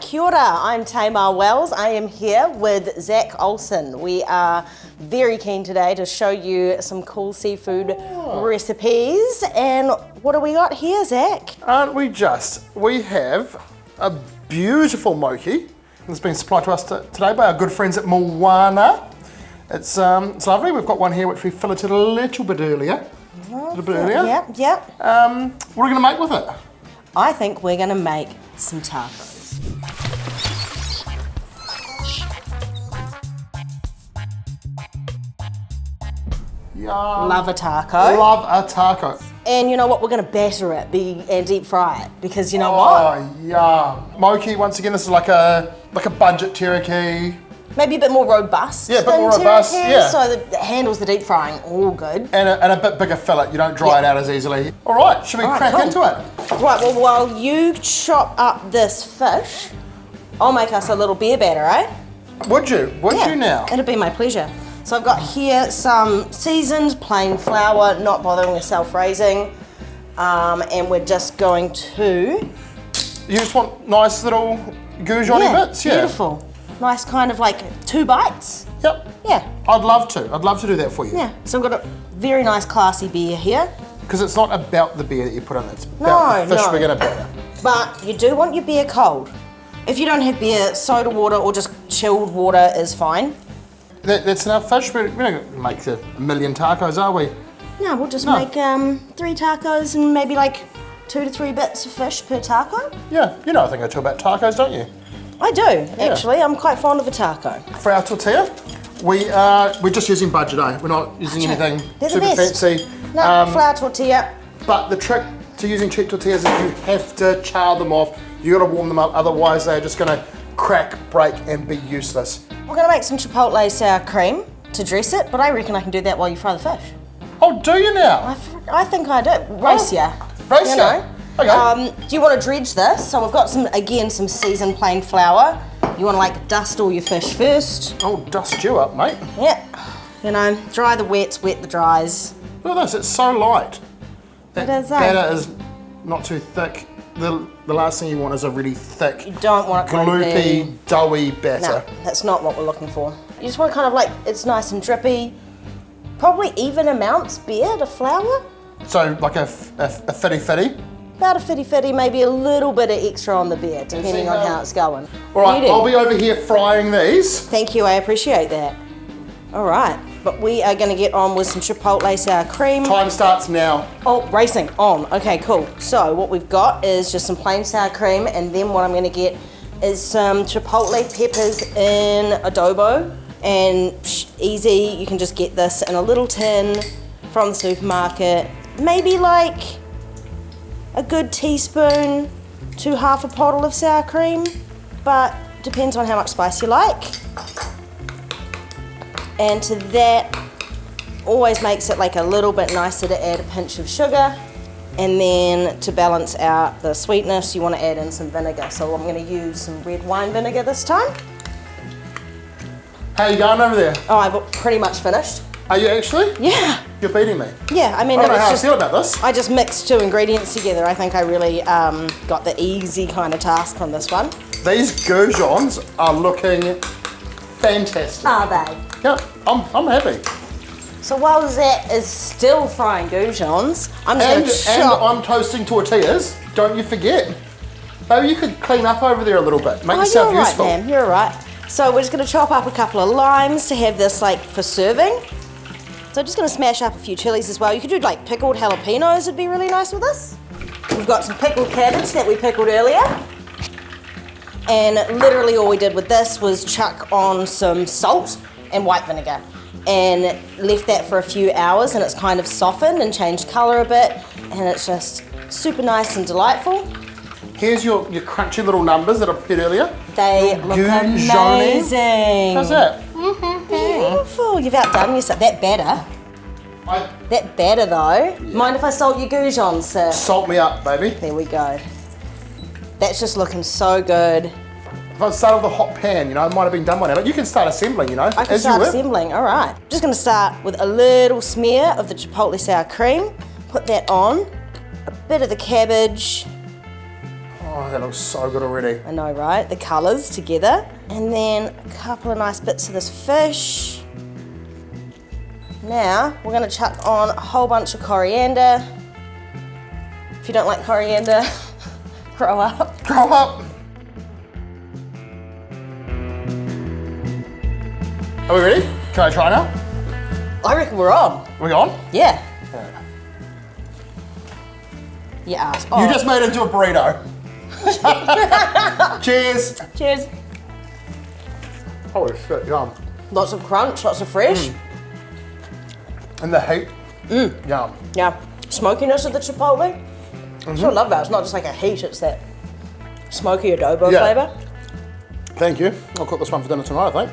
Kia ora, I'm Tamar Wells. I am here with Zak Olsen. We are very keen today to show you some cool seafood recipes. And what do we got here, Zak? Aren't we just? We have a beautiful Moki that's been supplied to us today by our good friends at Moana. It's lovely. We've got one here which we filleted a little bit earlier. Yep. What are we going to make with it? I think we're going to make some tacos. Yum. Love a taco. Love a taco. And you know what? We're going to batter it and deep fry it because you know what? Oh, yeah. Moki, once again, this is like a budget teriyaki. Maybe a bit more robust. Yeah, a bit more robust. Yeah. So that it handles the deep frying all good. And a bit bigger fillet. You don't dry it out as easily. All right, should we crack into it? Right. Well, while you chop up this fish, I'll make us a little beer batter, eh? Would you? Would you now? It'd be my pleasure. So I've got here some seasoned plain flour, not bothering with self-raising, and we're just going to. You just want nice little Goujon bits, yeah. Beautiful. Nice kind of like 2 bites. Yep. Yeah. I'd love to do that for you. Yeah. So we've got a very nice classy beer here. Because it's not about the beer that you put in, it's about the fish we're going to batter. But you do want your beer cold. If you don't have beer, soda water or just chilled water is fine. That's enough fish. We're not going to make a million tacos, are we? No, we'll just make 3 tacos and maybe like 2 to 3 bits of fish per taco. Yeah, you know a thing or two about tacos, don't you? I do, actually. I'm quite fond of a taco. For our tortilla, we're just using budget, eh? We're not using anything super fancy. No, flour tortilla. But the trick to using cheap tortillas is you have to char them off. You got to warm them up, otherwise they're just going to crack, break, and be useless. We're going to make some chipotle sour cream to dress it, but I reckon I can do that while you fry the fish. Oh, do you now? I think I do. Race ya. Race ya. Okay. Do you want to dredge this? So we've got some seasoned plain flour. You want to like dust all your fish first. Oh, dust you up, mate. Yeah. You know, dry the wets, wet the dries. Look at this, it's so light. It is, batter is not too thick. The last thing you want is a really thick, you don't want it gloopy, doughy batter. No, that's not what we're looking for. You just want kind of like, it's nice and drippy. Probably even amounts beer to flour. So like a fitty-fitty? About a fitty-fitty, maybe a little bit of extra on the beer, depending on how it's going. All right, I'll be over here frying these. Thank you, I appreciate that. All right, but we are going to get on with some chipotle sour cream. Time starts now. Oh, racing on. Okay, cool. So what we've got is just some plain sour cream, and then what I'm going to get is some chipotle peppers in adobo. And easy, you can just get this in a little tin from the supermarket. Maybe like a good teaspoon to half a bottle of sour cream, but depends on how much spice you like. And to that, always makes it like a little bit nicer to add a pinch of sugar. And then to balance out the sweetness, you want to add in some vinegar. So I'm going to use some red wine vinegar this time. How you going over there? Oh, I've pretty much finished. Are you actually? Yeah. You're beating me. Yeah, I mean, I don't know how I feel about this. I just mixed 2 ingredients together. I think I really got the easy kind of task from this one. These goujons are looking fantastic. Are they? Yep, I'm happy. So while Zak is still frying goujons, I'm just going to chop. And I'm toasting tortillas. Don't you forget. Maybe you could clean up over there a little bit. Make yourself useful. You're right, ma'am. You're right. So we're just going to chop up a couple of limes to have this like for serving. So I'm just going to smash up a few chilies as well. You could do like pickled jalapenos, would be really nice with this. We've got some pickled cabbage that we pickled earlier. And literally all we did with this was chuck on some salt and white vinegar and left that for a few hours, and it's kind of softened and changed colour a bit, and it's just super nice and delightful. Here's your crunchy little numbers that I put earlier. They look amazing. How's that? Beautiful. You've outdone yourself. That batter. That batter though. Yeah. Mind if I salt your goujons, sir? Salt me up, baby. There we go. That's just looking so good. If I started with a hot pan, you know, it might have been done by now, but you can start assembling, you know. I can start assembling, all right. Just gonna start with a little smear of the chipotle sour cream. Put that on. A bit of the cabbage. Oh, that looks so good already. I know, right? The colours together. And then a couple of nice bits of this fish. Now, we're gonna chuck on a whole bunch of coriander. If you don't like coriander, grow up. Grow up. Are we ready? Can I try now? I reckon we're on. We on? Yeah. Yeah. Oh. You just made it into a burrito. Cheers. Cheers. Holy shit, yum. Lots of crunch, lots of fresh. And the heat, yum. Yeah. Smokiness of the chipotle. That's what I love about it. It's not just like a heat, it's that smoky adobo flavour. Thank you. I'll cook this one for dinner tonight, I think.